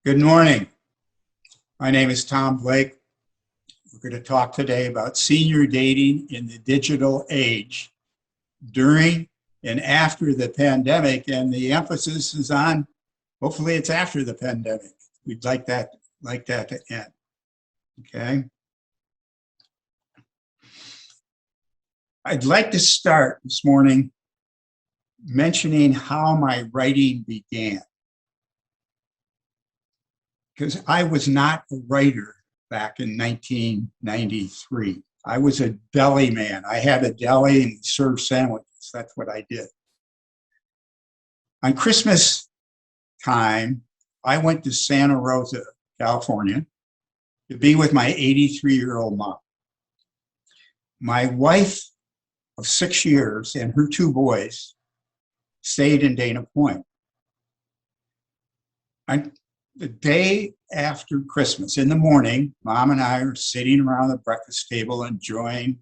Good morning. My name is Tom Blake. We're going to talk today about senior dating in the digital age during and after the pandemic, and the emphasis is on hopefully it's after the pandemic. We'd like that to end. Okay. I'd like to start this morning mentioning how my writing began, because I was not a writer back in 1993. I was a deli man. I had a deli and served sandwiches. That's what I did. On Christmas time, I went to Santa Rosa, California, to be with my 83-year-old mom. My wife of 6 years and her two boys stayed in Dana Point. The day after Christmas, in the morning, Mom and I are sitting around the breakfast table enjoying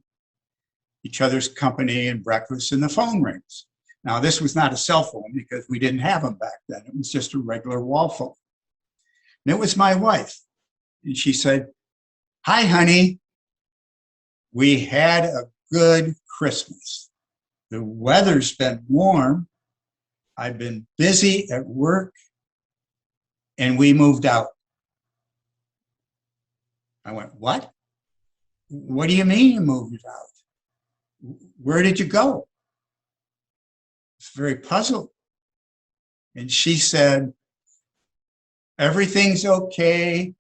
each other's company and breakfast, and the phone rings. Now, this was not a cell phone because we didn't have them back then. It was just a regular wall phone. And it was my wife. And she said, "Hi, honey. We had a good Christmas. The weather's been warm. I've been busy at work, and we moved out." I went, "What? What do you mean you moved out? Where did you go?" I was very puzzled. And she said, "Everything's okay.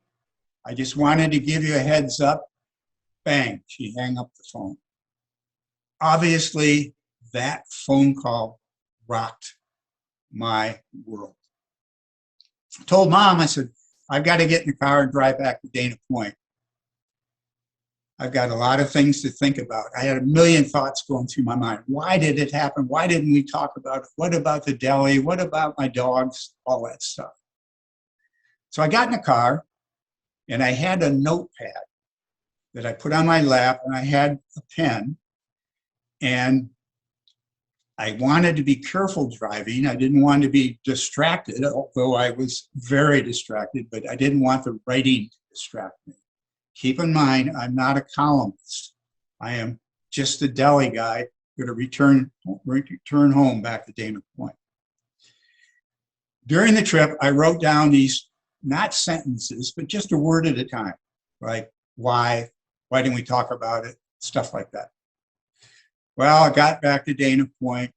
I just wanted to give you a heads up." Bang, she hung up the phone. Obviously, that phone call rocked my world. I told Mom, I said, "I've got to get in the car and drive back to Dana Point. I've got a lot of things to think about." I had a million thoughts going through my mind. Why did it happen? Why didn't we talk about it? What about the deli? What about my dogs? All that stuff. So I got in the car and I had a notepad that I put on my lap, and I had a pen, and I wanted to be careful driving. I didn't want to be distracted, although I was very distracted, but I didn't want the writing to distract me. Keep in mind, I'm not a columnist. I am just a deli guy going to return home back to Dana Point. During the trip, I wrote down these, not sentences, but just a word at a time, like why didn't we talk about it, stuff like that. Well, I got back to Dana Point.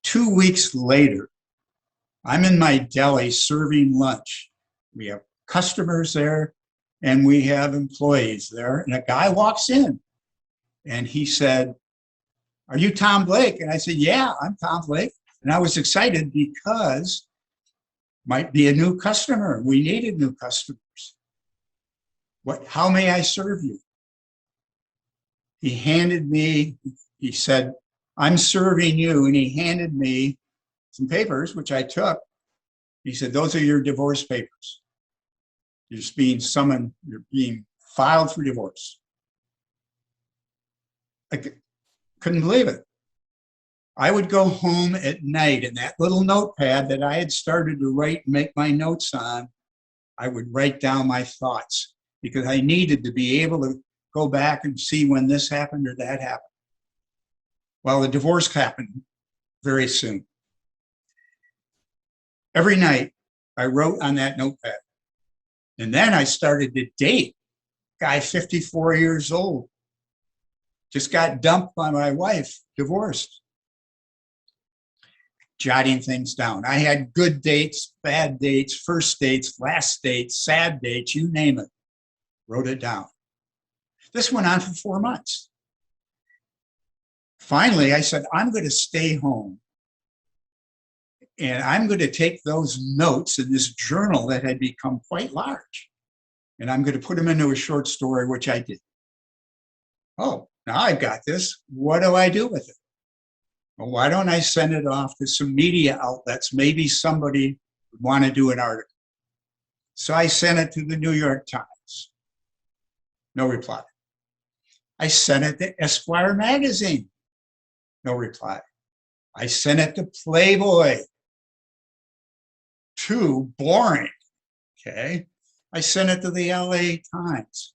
2 weeks later, I'm in my deli serving lunch. We have customers there and we have employees there. And a guy walks in and he said, "Are you Tom Blake?" And I said, "Yeah, I'm Tom Blake." And I was excited because might be a new customer. We needed new customers. How may I serve you? He handed me, he said, "I'm serving you." And he handed me some papers, which I took. He said, "Those are your divorce papers. You're just being summoned, you're being filed for divorce." I couldn't believe it. I would go home at night, and that little notepad that I had started to write and make my notes on, I would write down my thoughts because I needed to be able to go back and see when this happened or that happened. Well, the divorce happened very soon. Every night I wrote on that notepad. And then I started to date. Guy 54 years old, just got dumped by my wife, divorced. Jotting things down. I had good dates, bad dates, first dates, last dates, sad dates, you name it. Wrote it down. This went on for 4 months. Finally, I said, I'm going to stay home and I'm going to take those notes in this journal that had become quite large, and I'm going to put them into a short story, which I did. Oh, now I've got this. What do I do with it? Well, why don't I send it off to some media outlets? Maybe somebody would want to do an article. So I sent it to the New York Times. No reply. I sent it to Esquire magazine. No reply. I sent it to Playboy. too boring. Okay. I sent it to the LA Times.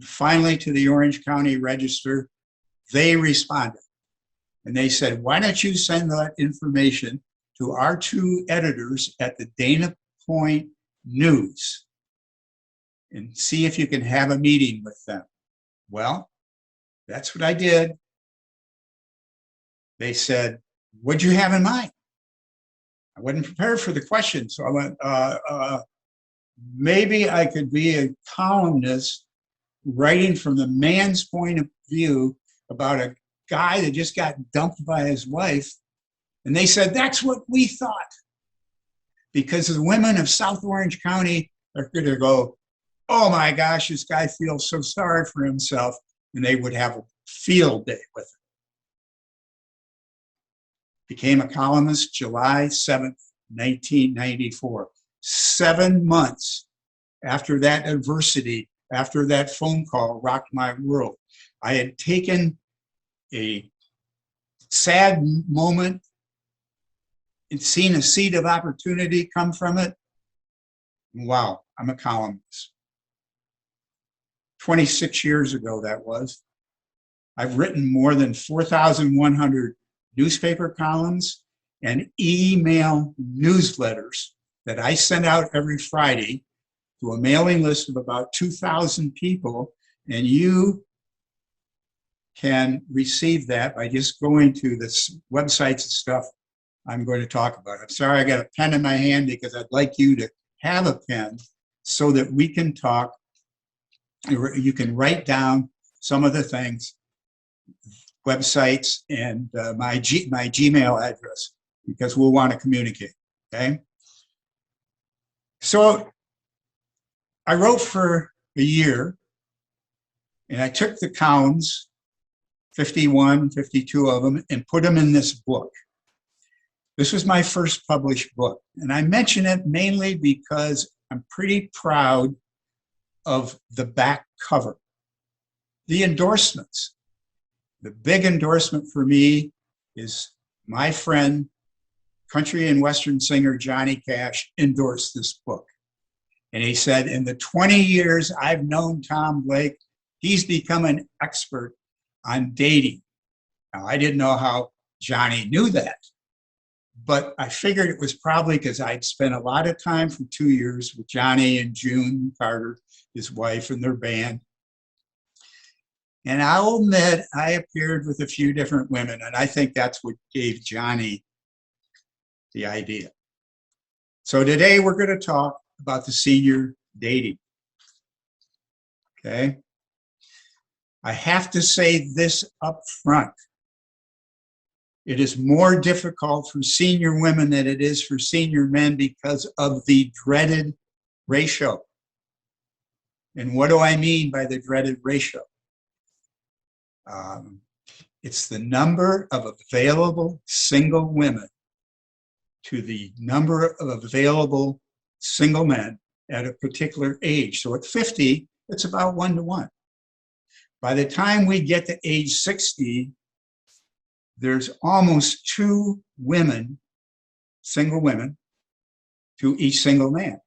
Finally, to the Orange County Register, they responded. And they said, why don't you send that information to our two editors at the Dana Point News and see if you can have a meeting with them. Well, that's what I did. They said, what'd you have in mind? I wasn't prepared for the question. So I went, maybe I could be a columnist writing from the man's point of view about a guy that just got dumped by his wife. And they said, that's what we thought. Because the women of South Orange County are going to go, oh my gosh, this guy feels so sorry for himself. And they would have a field day with it. Became a columnist July 7th, 1994. 7 months after that adversity, after that phone call rocked my world. I had taken a sad moment and seen a seed of opportunity come from it. Wow, I'm a columnist. 26 years ago, that was. I've written more than 4,100 newspaper columns and email newsletters that I send out every Friday to a mailing list of about 2,000 people. And you can receive that by just going to the websites and stuff I'm going to talk about. I'm sorry I got a pen in my hand because I'd like you to have a pen so that we can talk. You can write down some of the things, websites, and my Gmail address, because we'll want to communicate, okay? So I wrote for a year, and I took the columns, 51, 52 of them, and put them in this book. This was my first published book, and I mention it mainly because I'm pretty proud of the back cover. The endorsements. The big endorsement for me is my friend, country and western singer Johnny Cash endorsed this book. And he said, in the 20 years I've known Tom Blake, he's become an expert on dating. Now, I didn't know how Johnny knew that, but I figured it was probably because I'd spent a lot of time for 2 years with Johnny and June Carter, his wife, and their band. And I'll admit, I appeared with a few different women, and I think that's what gave Johnny the idea. So today we're going to talk about the senior dating. Okay? I have to say this up front. It is more difficult for senior women than it is for senior men because of the dreaded ratio. And what do I mean by the dreaded ratio? It's the number of available single women to the number of available single men at a particular age. So at 50, it's about 1 to 1. By the time we get to age 60, there's almost 2 women, single women, to each single man.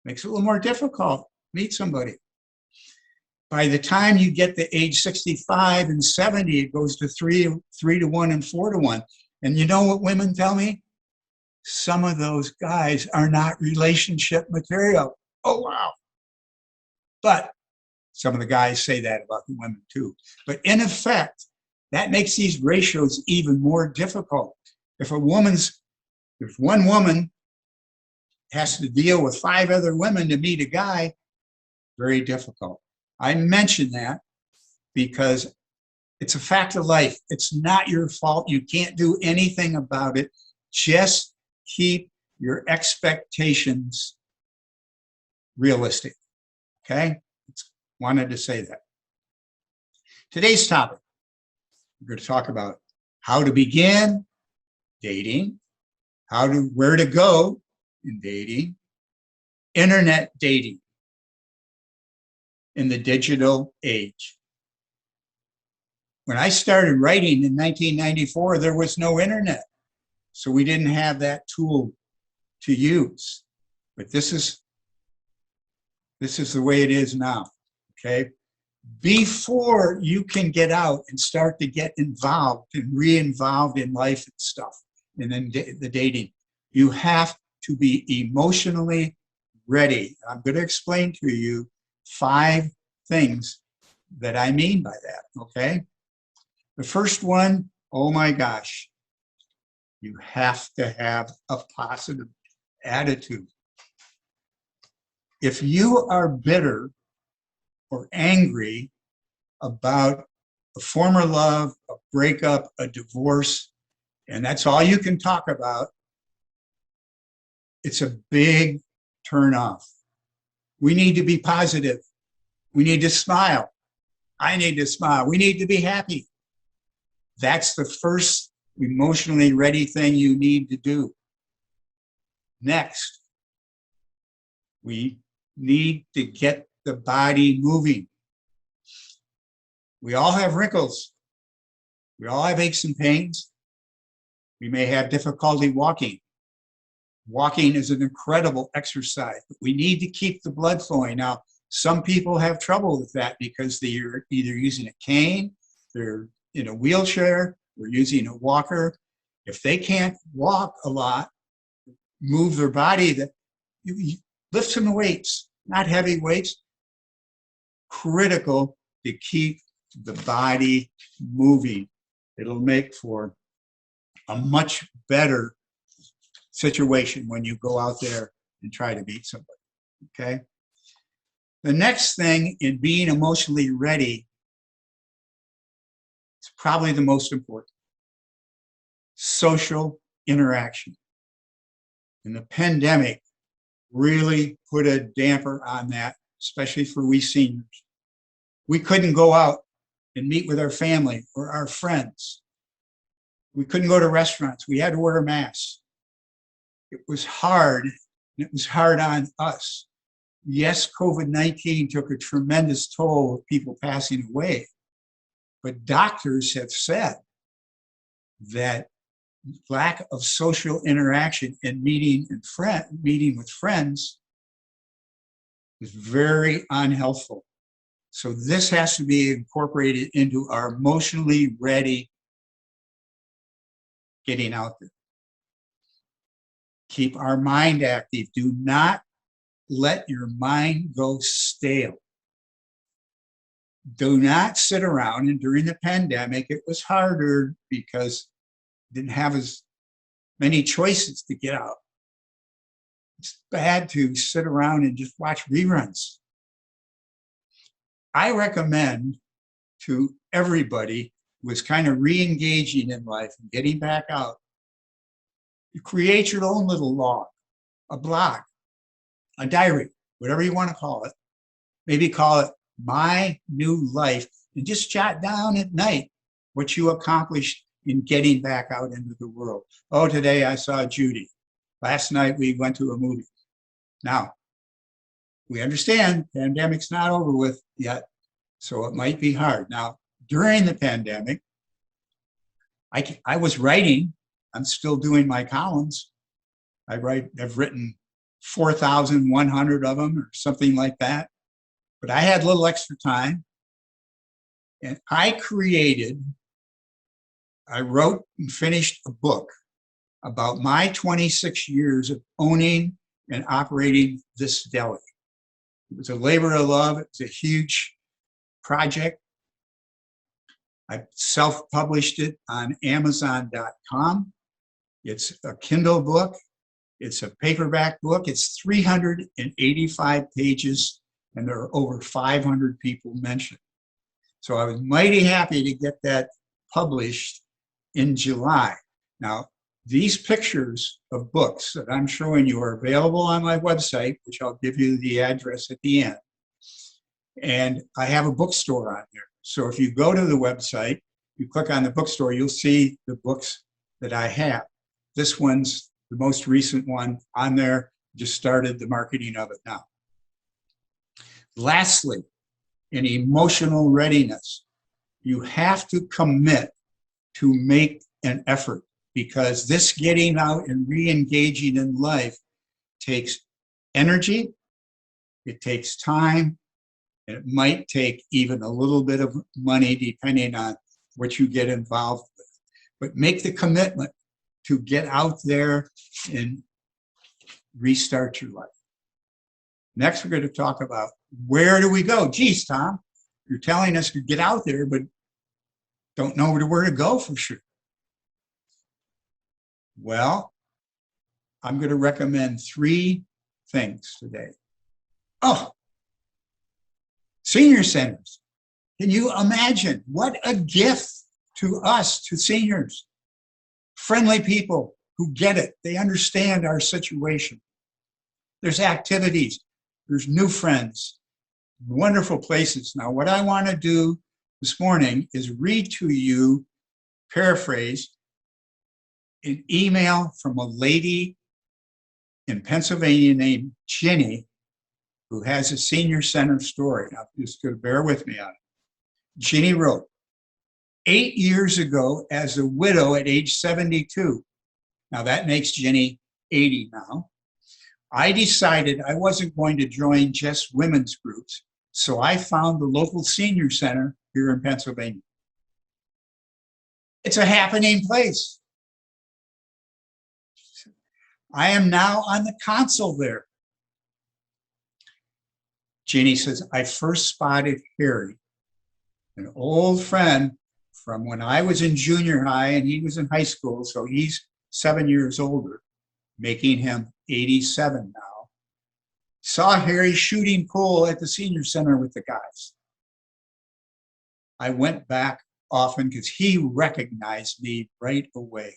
Makes it a little more difficult to meet somebody. By the time you get to age 65 and 70, it goes to 3 to 1 and 4 to 1. And you know what women tell me? Some of those guys are not relationship material. Oh, wow. But some of the guys say that about the women too. But in effect, that makes these ratios even more difficult. If one woman has to deal with 5 other women to meet a guy, very difficult. I mention that because it's a fact of life. It's not your fault. You can't do anything about it. Just keep your expectations realistic. Okay? Wanted to say that. Today's topic, we're going to talk about how to begin dating, where to go in dating, internet dating in the digital age. When I started writing in 1994, there was no internet. So we didn't have that tool to use. But this is the way it is now, okay? Before you can get out and start to get involved and re-involved in life and stuff, and then the dating, you have to be emotionally ready. I'm going to explain to you 5 things that I mean by that, okay? The first one, oh my gosh, you have to have a positive attitude. If you are bitter or angry about a former love, a breakup, a divorce, and that's all you can talk about, it's a big turn off. We need to be positive. We need to smile. I need to smile. We need to be happy. That's the first emotionally ready thing you need to do. Next, we need to get the body moving. We all have wrinkles. We all have aches and pains. We may have difficulty walking. Walking is an incredible exercise, but we need to keep the blood flowing. Now, some people have trouble with that because they're either using a cane, they're in a wheelchair, they're using a walker. If they can't walk a lot, move their body, that you lift some weights, not heavy weights, critical to keep the body moving. It'll make for a much better situation when you go out there and try to meet somebody, okay? The next thing in being emotionally ready is probably the most important: social interaction. And the pandemic really put a damper on that, especially for we seniors. We couldn't go out and meet with our family or our friends. We couldn't go to restaurants. We had to wear a mask. It was hard, and it was hard on us. Yes, COVID-19 took a tremendous toll of people passing away, but doctors have said that lack of social interaction and meeting with friends is very unhelpful. So this has to be incorporated into our emotionally ready getting out there. Keep our mind active. Do not let your mind go stale. Do not sit around, and during the pandemic, it was harder because didn't have as many choices to get out. It's bad to sit around and just watch reruns. I recommend to everybody who is kind of re-engaging in life and getting back out, you create your own little log, a blog, a diary, whatever you want to call it. Maybe call it My New Life, and just jot down at night what you accomplished in getting back out into the world. Oh, today I saw Judy. Last night we went to a movie. Now, we understand the pandemic's not over with yet, so it might be hard. Now, during the pandemic, I was writing. I'm still doing my columns. I've written 4,100 of them or something like that. But I had a little extra time, and I wrote and finished a book about my 26 years of owning and operating this deli. It was a labor of love. It was a huge project. I self-published it on Amazon.com. It's a Kindle book. It's a paperback book. It's 385 pages, and there are over 500 people mentioned. So I was mighty happy to get that published in July. Now, these pictures of books that I'm showing you are available on my website, which I'll give you the address at the end. And I have a bookstore on there. So if you go to the website, you click on the bookstore, you'll see the books that I have. This one's the most recent one on there. Just started the marketing of it now. Lastly, in emotional readiness, you have to commit to make an effort, because this getting out and re-engaging in life takes energy, it takes time, and it might take even a little bit of money depending on what you get involved with. But make the commitment to get out there and restart your life. Next, we're going to talk about where do we go? Geez, Tom, you're telling us to get out there, but don't know where to go for sure. Well, I'm going to recommend 3 things today. Oh, senior centers. Can you imagine what a gift to us, to seniors? Friendly people who get it. They understand our situation. There's activities. There's new friends. Wonderful places. Now, what I want to do this morning is read to you, paraphrase, an email from a lady in Pennsylvania named Ginny, who has a senior center story. Now, just going to bear with me on it. Ginny wrote, 8 years ago, as a widow at age 72, now that makes Ginny 80 now, I decided I wasn't going to join just women's groups, so I found the local senior center here in Pennsylvania. It's a happening place. I am now on the console there. Ginny says, I first spotted Harry, an old friend from when I was in junior high and he was in high school, so he's 7 years older, making him 87 now. Saw Harry shooting pool at the senior center with the guys. I went back often because he recognized me right away.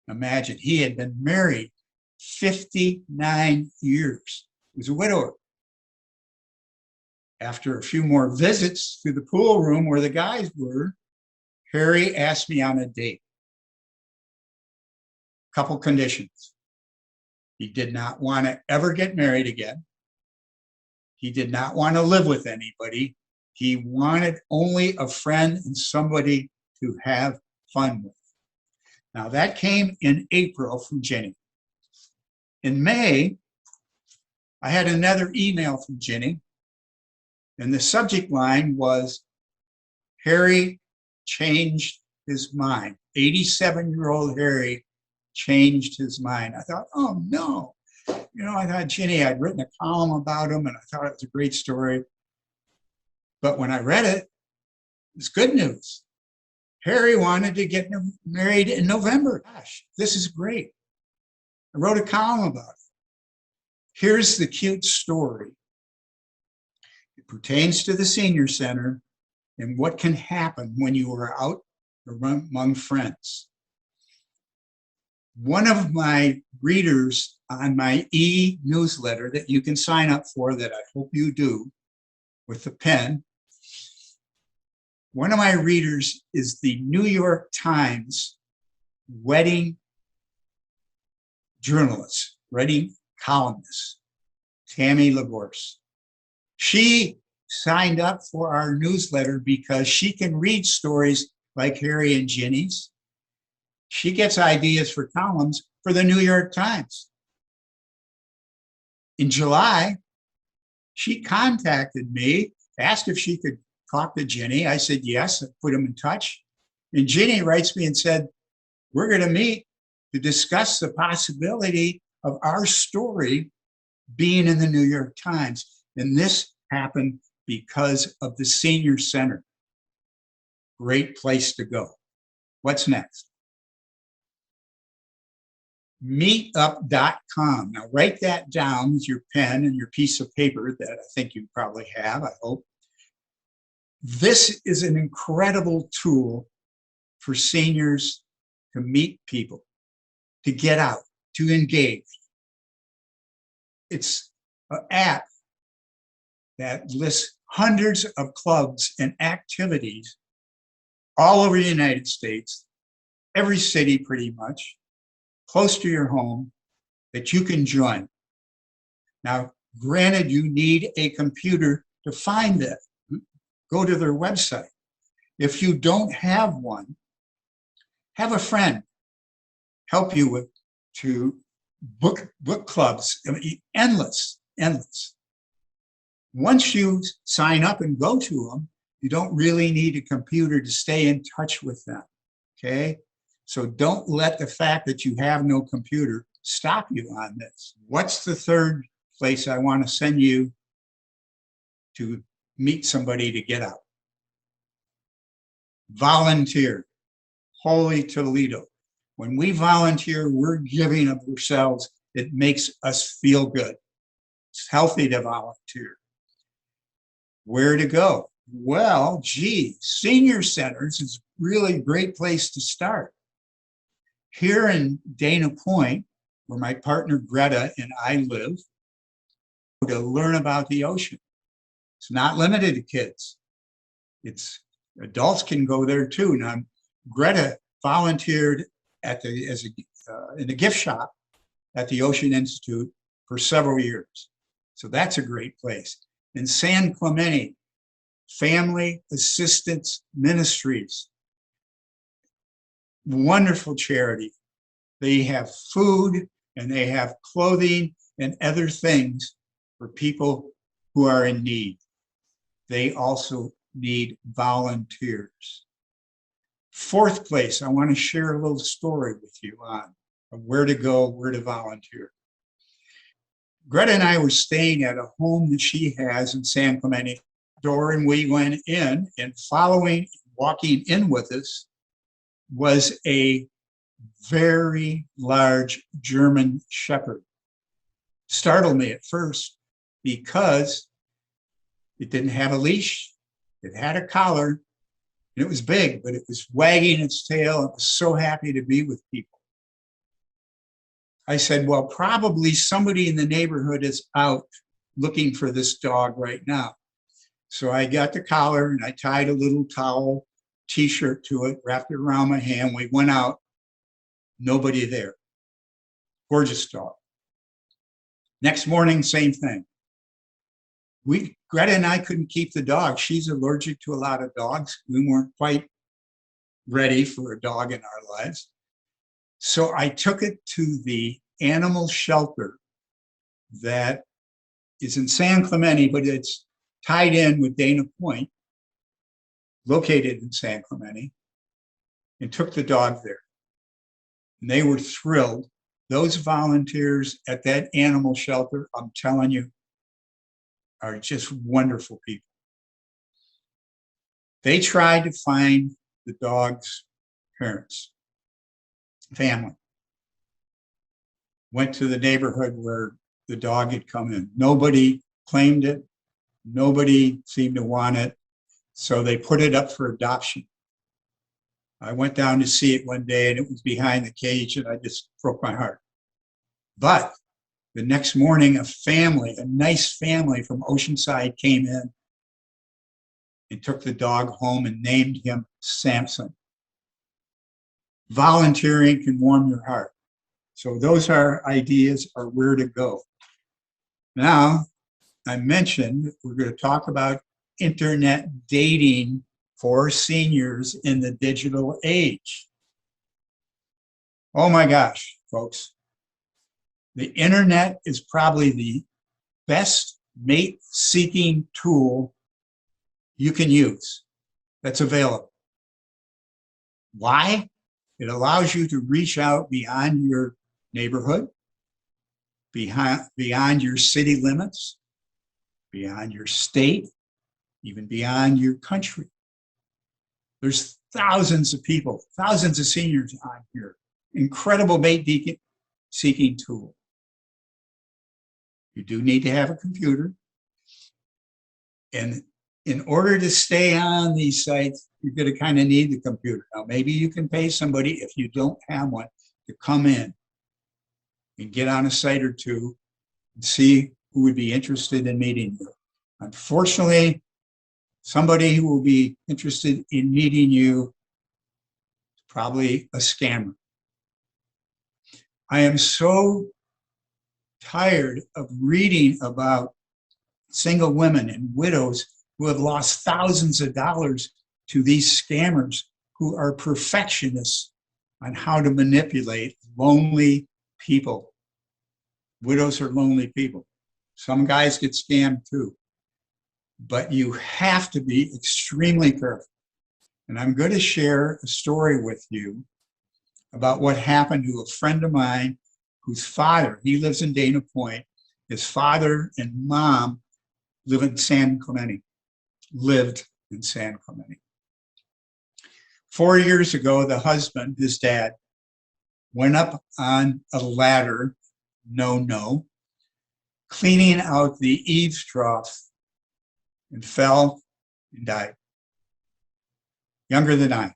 Imagine, he had been married 59 years. He was a widower. After a few more visits to the pool room where the guys were, Harry asked me on a date. Couple conditions. He did not want to ever get married again. He did not want to live with anybody. He wanted only a friend and somebody to have fun with. Now that came in April from Ginny. In May, I had another email from Ginny, and the subject line was, Harry changed his mind. 87-year-old Harry changed his mind. I thought, oh no. You know, I thought Ginny, I'd written a column about him and I thought it was a great story. But when I read it, it's good news. Harry wanted to get married in November. Gosh, this is great. I wrote a column about it. Here's the cute story. It pertains to the senior center and what can happen when you are out among friends. One of my readers on my e-newsletter that you can sign up for, that I hope you do with a pen, one of my readers is the New York Times wedding journalist, wedding columnist, Tammy LaGorse. She signed up for our newsletter because she can read stories like Harry and Ginny's. She gets ideas for columns for the New York Times. In July, she contacted me, asked if she could talk to Ginny. I said yes, I put them in touch. And Ginny writes me and said, we're going to meet to discuss the possibility of our story being in the New York Times. And this happened because of the senior center. Great place to go. What's next? Meetup.com. Now write that down with your pen and your piece of paper that I think you probably have, I hope. This is an incredible tool for seniors to meet people, to get out, to engage. It's an app that lists hundreds of clubs and activities all over the United States, every city pretty much, close to your home, that you can join. Now, granted, you need a computer to find that. Go to their website. If you don't have one, have a friend help you with to book clubs. I mean, endless. endless. Once you sign up and go to them, you don't really need a computer to stay in touch with them, okay? So don't let the fact that you have no computer stop you on this. What's the third place I want to send you to meet somebody to get out? Volunteer. Holy Toledo. When we volunteer, we're giving of ourselves. It makes us feel good. It's healthy to volunteer. Where to go? Well, gee, senior centers is really a great place to start. Here in Dana Point, where my partner Greta and I live, to learn about the ocean. It's not limited to kids. It's adults can go there too. Now, Greta volunteered at the in the gift shop at the Ocean Institute for several years. So that's a great place. In San Clemente, Family Assistance Ministries, wonderful charity. They have food and they have clothing and other things for people who are in need. They also need volunteers. Fourth place, I want to share a little story with you on where to go, where to volunteer. Greta and I were staying at a home that she has in San Clemente. And we went in, and walking in with us was a very large German Shepherd. Startled me at first because it didn't have a leash. It had a collar, and it was big, but it was wagging its tail. It was so happy to be with people. I said, well, probably somebody in the neighborhood is out looking for this dog right now. So I got the collar and I tied a little towel t-shirt to it, wrapped it around my hand. We went out, nobody there. Gorgeous dog. Next morning, same thing. Greta and I couldn't keep the dog. She's allergic to a lot of dogs. We weren't quite ready for a dog in our lives. So I took it to the animal shelter that is in San Clemente, but it's tied in with Dana Point, located in San Clemente, and took the dog there. And they were thrilled. Those volunteers at that animal shelter, I'm telling you, are just wonderful people. They tried to find the dog's parents, family. Went to the neighborhood where the dog had come in. Nobody claimed it. Nobody seemed to want it. So they put it up for adoption. I went down to see it one day and it was behind the cage and I just broke my heart. But the next morning, a nice family from Oceanside came in and took the dog home and named him Samson. Volunteering can warm your heart. So those are ideas or where to go. Now, I mentioned we're going to talk about internet dating for seniors in the digital age. Oh my gosh, folks. The internet is probably the best mate-seeking tool you can use that's available. Why? It allows you to reach out beyond your neighborhood, beyond your city limits, beyond your state, even beyond your country. There's thousands of people, thousands of seniors on here. Incredible mate-seeking tool. You do need to have a computer. And in order to stay on these sites, you're going to kind of need the computer. Now, maybe you can pay somebody, if you don't have one, to come in and get on a site or two and see who would be interested in meeting you. Unfortunately, somebody who will be interested in meeting you is probably a scammer. I am so tired of reading about single women and widows who have lost thousands of dollars to these scammers who are perfectionists on how to manipulate lonely people. Widows are lonely people. Some guys get scammed too. But you have to be extremely careful. And I'm going to share a story with you about what happened to a friend of mine whose father, he lives in Dana Point, his father and mom lived in San Clemente. 4 years ago, the husband, his dad, went up on a ladder, cleaning out the eaves trough, and fell and died. Younger than I.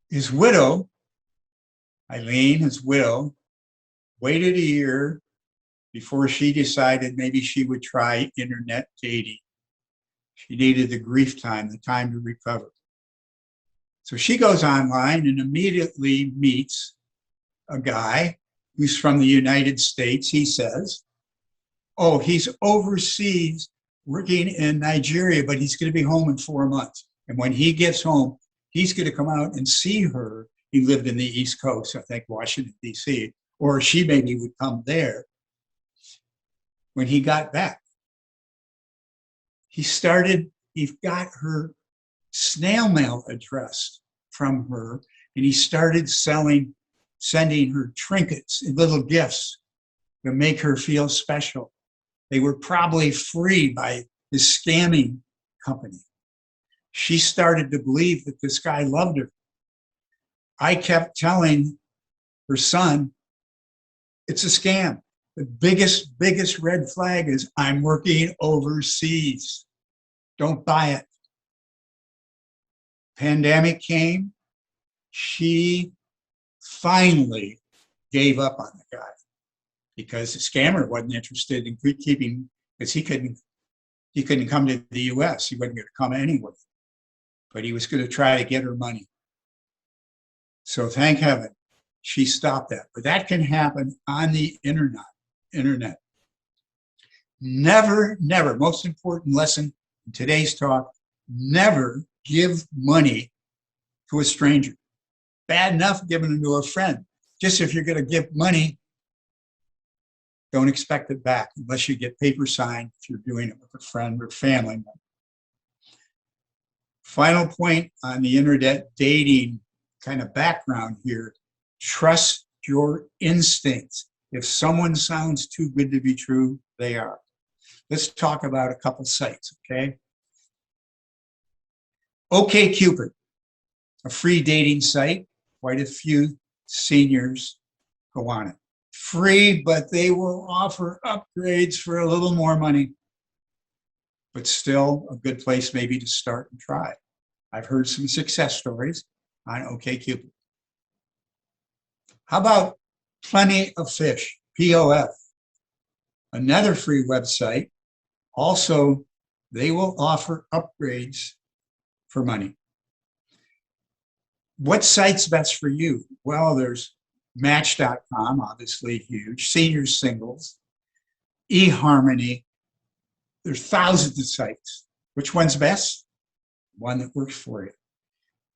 His widow, Eileen, his widow, waited a year before she decided maybe she would try internet dating. She needed the grief time, the time to recover. So she goes online and immediately meets a guy who's from the United States. He says, oh, he's overseas working in Nigeria, but he's going to be home in 4 months. And when he gets home, he's going to come out and see her. He lived in the East Coast, I think, Washington, D.C., or she maybe would come there. When he got back, he got her snail mail address from her, and he started sending her trinkets and little gifts to make her feel special. They were probably free by his scamming company. She started to believe that this guy loved her. I kept telling her son, it's a scam. The biggest red flag is I'm working overseas. Don't buy it. Pandemic came. She finally gave up on the guy because the scammer wasn't interested in keeping, because he couldn't come to the US. He wasn't going to come anyway, but he was going to try to get her money. So thank heaven she stopped that. But that can happen on the internet. Never, most important lesson in today's talk, never give money to a stranger. Bad enough giving it to a friend. Just if you're going to give money, don't expect it back unless you get paper signed if you're doing it with a friend or family member. Final point on the internet dating kind of background here, trust your instincts. If someone sounds too good to be true, they are. Let's talk about a couple sites, okay? OkCupid, a free dating site. Quite a few seniors go on it. Free, but they will offer upgrades for a little more money. But still a good place maybe to start and try. I've heard some success stories on OkCupid. How about Plenty of Fish, POF? Another free website. Also, they will offer upgrades for money. What site's best for you? Well, there's Match.com, obviously huge, Senior Singles, eHarmony. There's thousands of sites. Which one's best? One that works for you.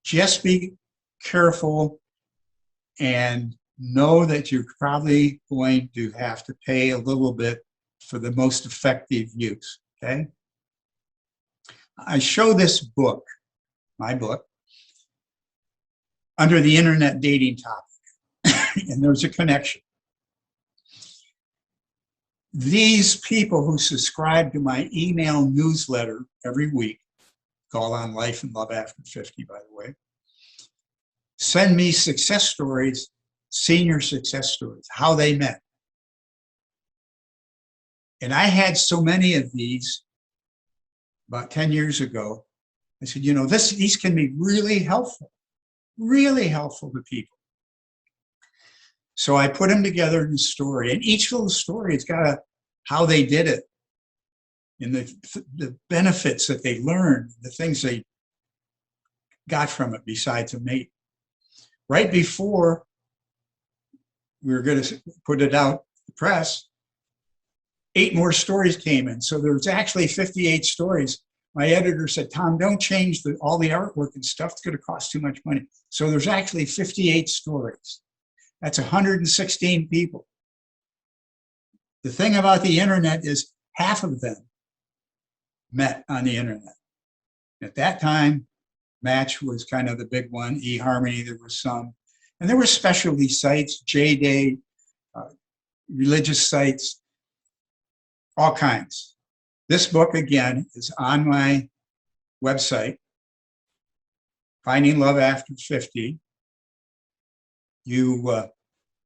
Just be careful and know that you're probably going to have to pay a little bit for the most effective use, okay? I show this book, my book, under the internet dating topic, and there's a connection. These people who subscribe to my email newsletter every week, called On Life and Love After 50, by the way, send me success stories, senior success stories, how they met. And I had so many of these about 10 years ago. I said, you know, these can be really helpful to people. So I put them together in a story, and each little story has got how they did it, and the benefits that they learned, the things they got from it besides a mate. Right before we were going to put it out to the press, 8 more stories came in. So there's actually 58 stories. My editor said, Tom, don't change all the artwork and stuff. It's going to cost too much money. So there's actually 58 stories. That's 116 people. The thing about the internet is half of them met on the internet. At that time, Match was kind of the big one, eHarmony, there were some. And there were specialty sites, J-Day, religious sites, all kinds. This book, again, is on my website, Finding Love After 50. You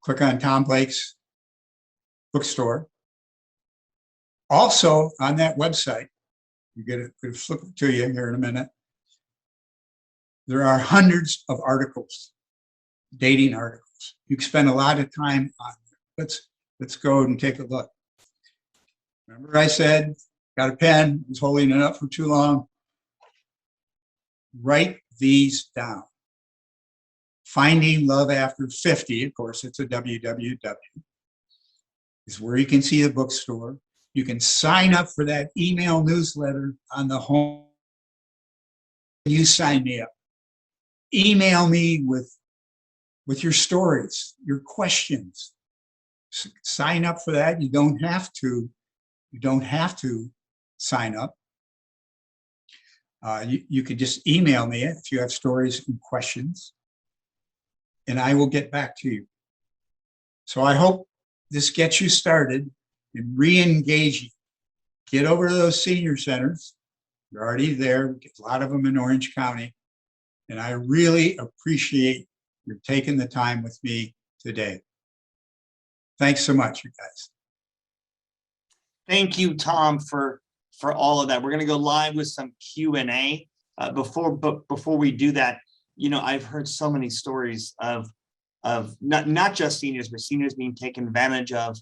click on Tom Blake's bookstore. Also on that website, you get it, it'll flip it to you here in a minute. There are hundreds of articles, dating articles. You can spend a lot of time on it. Let's go and take a look. Remember I said, got a pen, was holding it up for too long. Write these down. Finding Love After 50, of course, it's a www, is where you can see the bookstore. You can sign up for that email newsletter on the home. You sign me up. Email me with your stories, your questions. Sign up for that. You don't have to sign up. You could just email me if you have stories and questions, and I will get back to you. So I hope this gets you started in re-engaging. Get over to those senior centers. You're already there. We get a lot of them in Orange County. And I really appreciate you taking the time with me today. Thanks so much, you guys. Thank you, Tom, for all of that. We're going to go live with some Q&A. Before we do that, you know, I've heard so many stories of not just seniors, but seniors being taken advantage of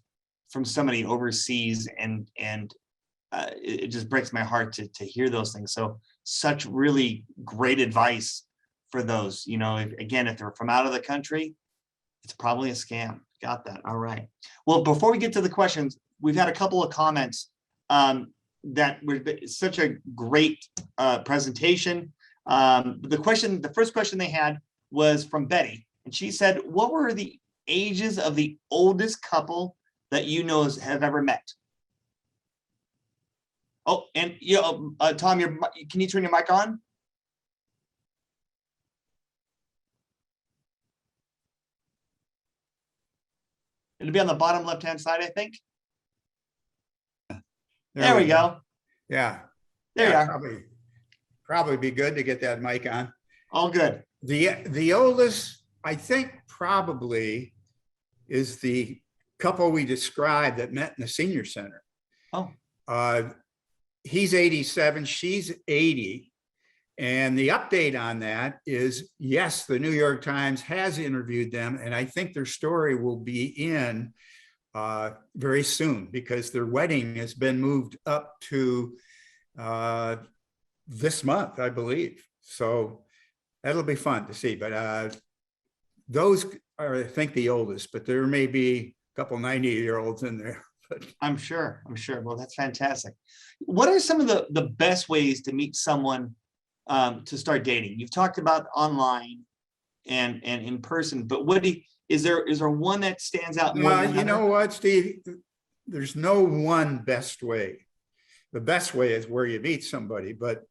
from somebody overseas, and it just breaks my heart to hear those things. So such really great advice for those, you know, again, if they're from out of the country, it's probably a scam. Got that. All right. Well, before we get to the questions, we've had a couple of comments that were such a great presentation. The first question they had was from Betty, and she said, what were the ages of the oldest couple that you know have ever met? Oh, and you know, Tom, can you turn your mic on? It'll be on the bottom left-hand side, I think. There we go. Yeah. There you are. Probably be good to get that mic on. All good. The oldest, I think, probably is the couple we described that met in the senior center. Oh. He's 87, she's 80. And the update on that is, yes, the New York Times has interviewed them, and I think their story will be in very soon, because their wedding has been moved up to this month, I believe. So that'll be fun to see. But those are, I think, the oldest, but there may be a couple 90-year-olds in there. But I'm sure. Well, that's fantastic. What are some of the best ways to meet someone to start dating? You've talked about online and in person, but is there one that stands out more than another? You know what, Steve? There's no one best way. The best way is where you meet somebody, but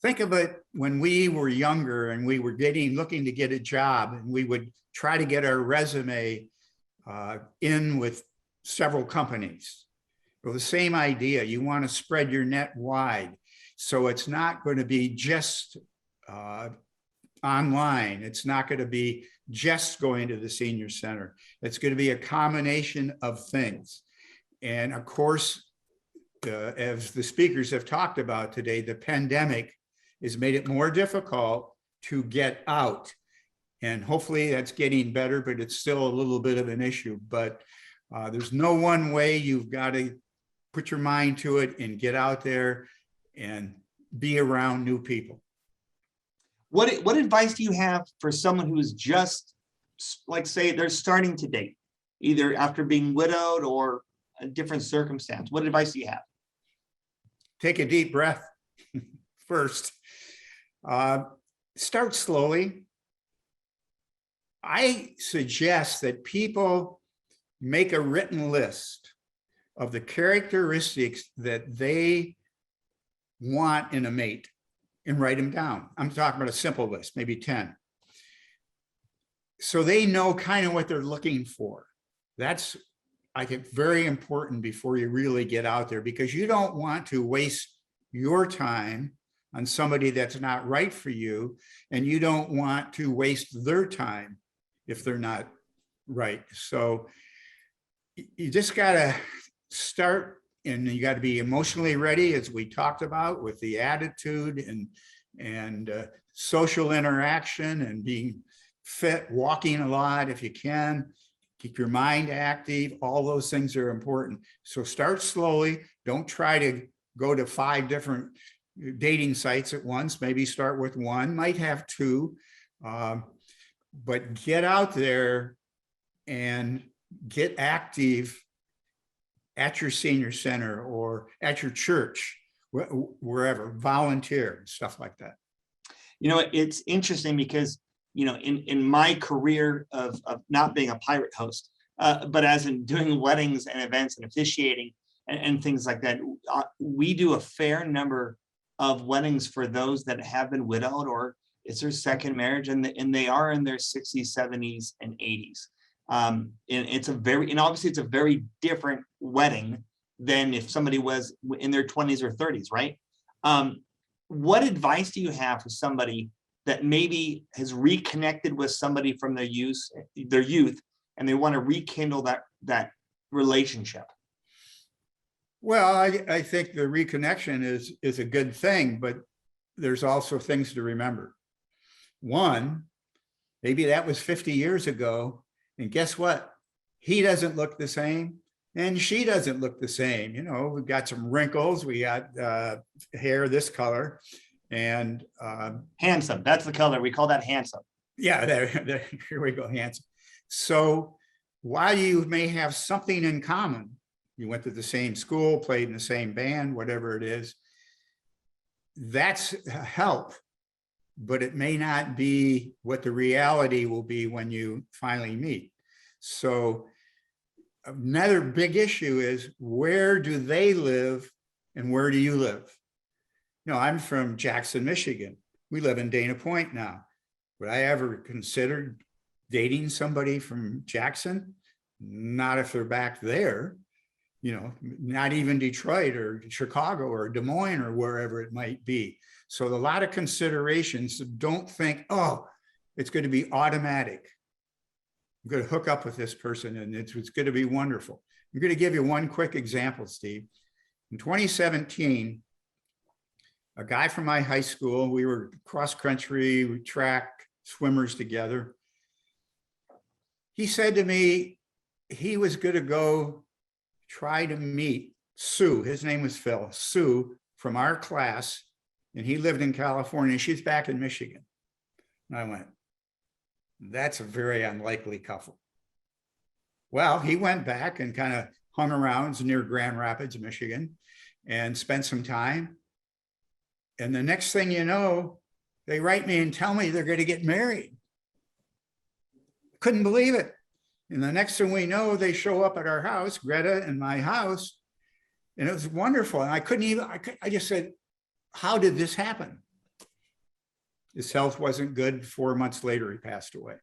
think of it when we were younger and we were looking to get a job, and we would try to get our resume in with several companies. Well, the same idea. You want to spread your net wide. So it's not going to be just online. It's not going to be just going to the senior center. It's going to be a combination of things. And of course, as the speakers have talked about today, the pandemic has made it more difficult to get out. And hopefully that's getting better, but it's still a little bit of an issue. But there's no one way. You've got to put your mind to it and get out there and be around new people. What advice do you have for someone who is just, like, say they're starting to date, either after being widowed or a different circumstance? What advice do you have? Take a deep breath first. Start slowly. I suggest that people make a written list of the characteristics that they want in a mate and write them down. I'm talking about a simple list, maybe 10. So they know kind of what they're looking for. That's, I think, very important before you really get out there, because you don't want to waste your time on somebody that's not right for you, and you don't want to waste their time if they're not right. So you just got to start, and you got to be emotionally ready, as we talked about, with the attitude and social interaction and being fit, walking a lot if you can, keep your mind active. All those things are important. So start slowly. Don't try to go to 5 different dating sites at once. Maybe start with 1, might have 2, but get out there and get active at your senior center or at your church, wherever, volunteer, stuff like that. You know, it's interesting because, you know, in my career of not being a pirate host, but as in doing weddings and events and officiating and things like that, we do a fair number of weddings for those that have been widowed or it's their second marriage, and they are in their 60s, 70s, and 80s. And it's obviously it's a very different wedding than if somebody was in their 20s or 30s, right? What advice do you have for somebody that maybe has reconnected with somebody from their youth, and they want to rekindle that relationship? Well, I think the reconnection is a good thing, but there's also things to remember. One, maybe that was 50 years ago, and guess what? He doesn't look the same, and she doesn't look the same. You know, we've got some wrinkles, we got hair this color, and handsome. That's the color. We call that handsome. Yeah, here we go, handsome. So while you may have something in common, you went to the same school, played in the same band, whatever it is, that's help, but it may not be what the reality will be when you finally meet. So another big issue is, where do they live and where do you live? You know, I'm from Jackson, Michigan. We live in Dana Point now. Would I ever consider dating somebody from Jackson? Not if they're back there. You know, not even Detroit or Chicago or Des Moines or wherever it might be. So a lot of considerations. Don't think, oh, it's going to be automatic. I'm going to hook up with this person and it's going to be wonderful. I'm going to give you one quick example, Steve. In 2017, a guy from my high school, we were cross country, track swimmers together. He said to me, he was going to go try to meet Sue. His name was Phil. Sue from our class, and he lived in California. She's back in Michigan. And I went, that's a very unlikely couple. Well, he went back and kind of hung around near Grand Rapids, Michigan, and spent some time. And the next thing you know, they write me and tell me they're going to get married. Couldn't believe it. And the next thing we know, they show up at our house, Greta and my house, and it was wonderful. And I couldn't even, I just said, how did this happen? His health wasn't good. 4 months later, he passed away.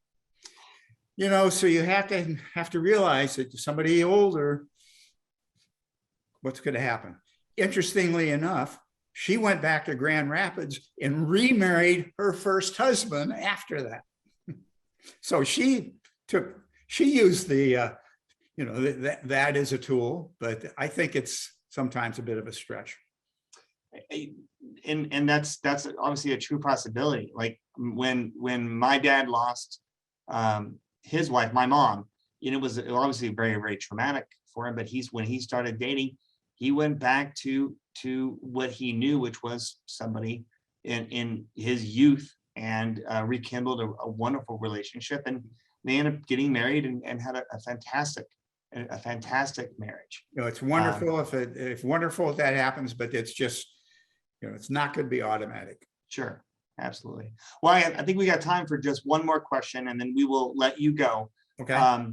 You know, so you have to realize that somebody older, what's going to happen? Interestingly enough, she went back to Grand Rapids and remarried her first husband after that. So she used the, you know, that is a tool, but I think it's sometimes a bit of a stretch. And that's obviously a true possibility. Like when my dad lost his wife, my mom, you know, it was obviously very, very traumatic for him. But when he started dating, he went back to what he knew, which was somebody in his youth, and rekindled a wonderful relationship. And they ended up getting married and had a fantastic marriage. You know, it's wonderful if wonderful if that happens, but it's just, you know, it's not going to be automatic. Sure, absolutely. Well, I think we got time for just one more question, and then we will let you go. Okay.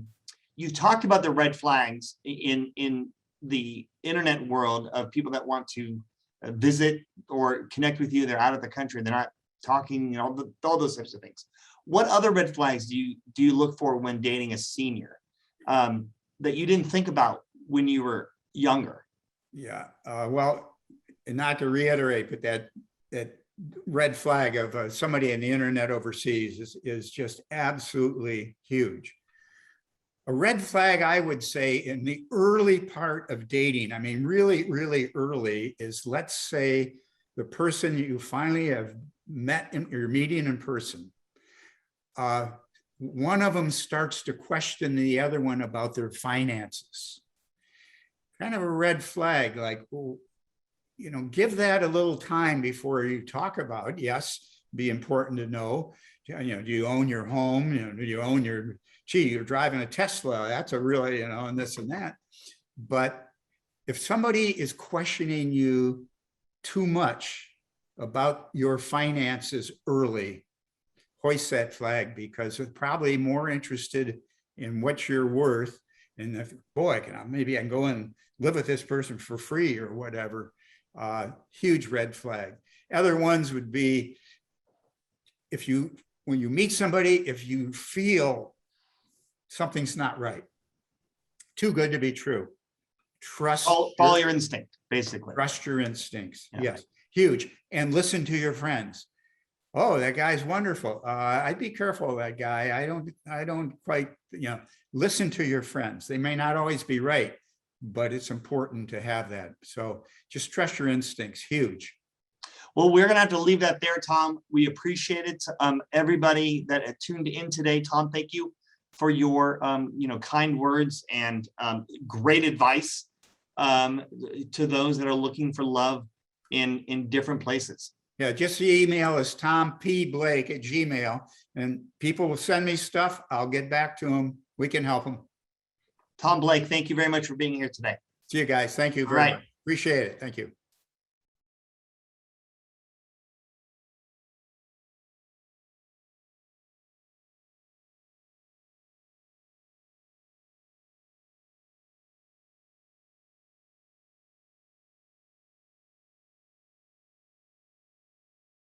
you talked about the red flags in the internet world of people that want to visit or connect with you. They're out of the country. They're not talking, all those types of things. What other red flags do you look for when dating a senior that you didn't think about when you were younger? Yeah, well, and not to reiterate, but that red flag of somebody on the internet overseas is just absolutely huge. A red flag, I would say, in the early part of dating, I mean, really, really early, is, let's say, the person you finally have met, you're meeting in person. One of them starts to question the other one about their finances. Kind of a red flag, like, well, give that a little time before you talk about. Yes, be important to know, do you own your home? Do you own your, you're driving a Tesla, that's a really, and this and that. But if somebody is questioning you too much about your finances early, hoist that flag, because they're probably more interested in what you're worth. And if, boy, maybe I can go and live with this person for free or whatever. Huge red flag. Other ones would be, when you meet somebody, if you feel something's not right, too good to be true, Follow your instinct, basically. Trust your instincts. Yeah. Yes, huge. And listen to your friends. Oh, that guy's wonderful. I'd be careful of that guy. I don't quite, listen to your friends. They may not always be right, but it's important to have that. So just trust your instincts. Huge. Well, we're going to have to leave that there, Tom. We appreciate it. Everybody that tuned in today, Tom, thank you for your, kind words and great advice to those that are looking for love in different places. Yeah, just the email is tompblake@gmail.com, and people will send me stuff. I'll get back to them. We can help them. Tom Blake, thank you very much for being here today. See you guys. Thank you very much. Appreciate it. Thank you.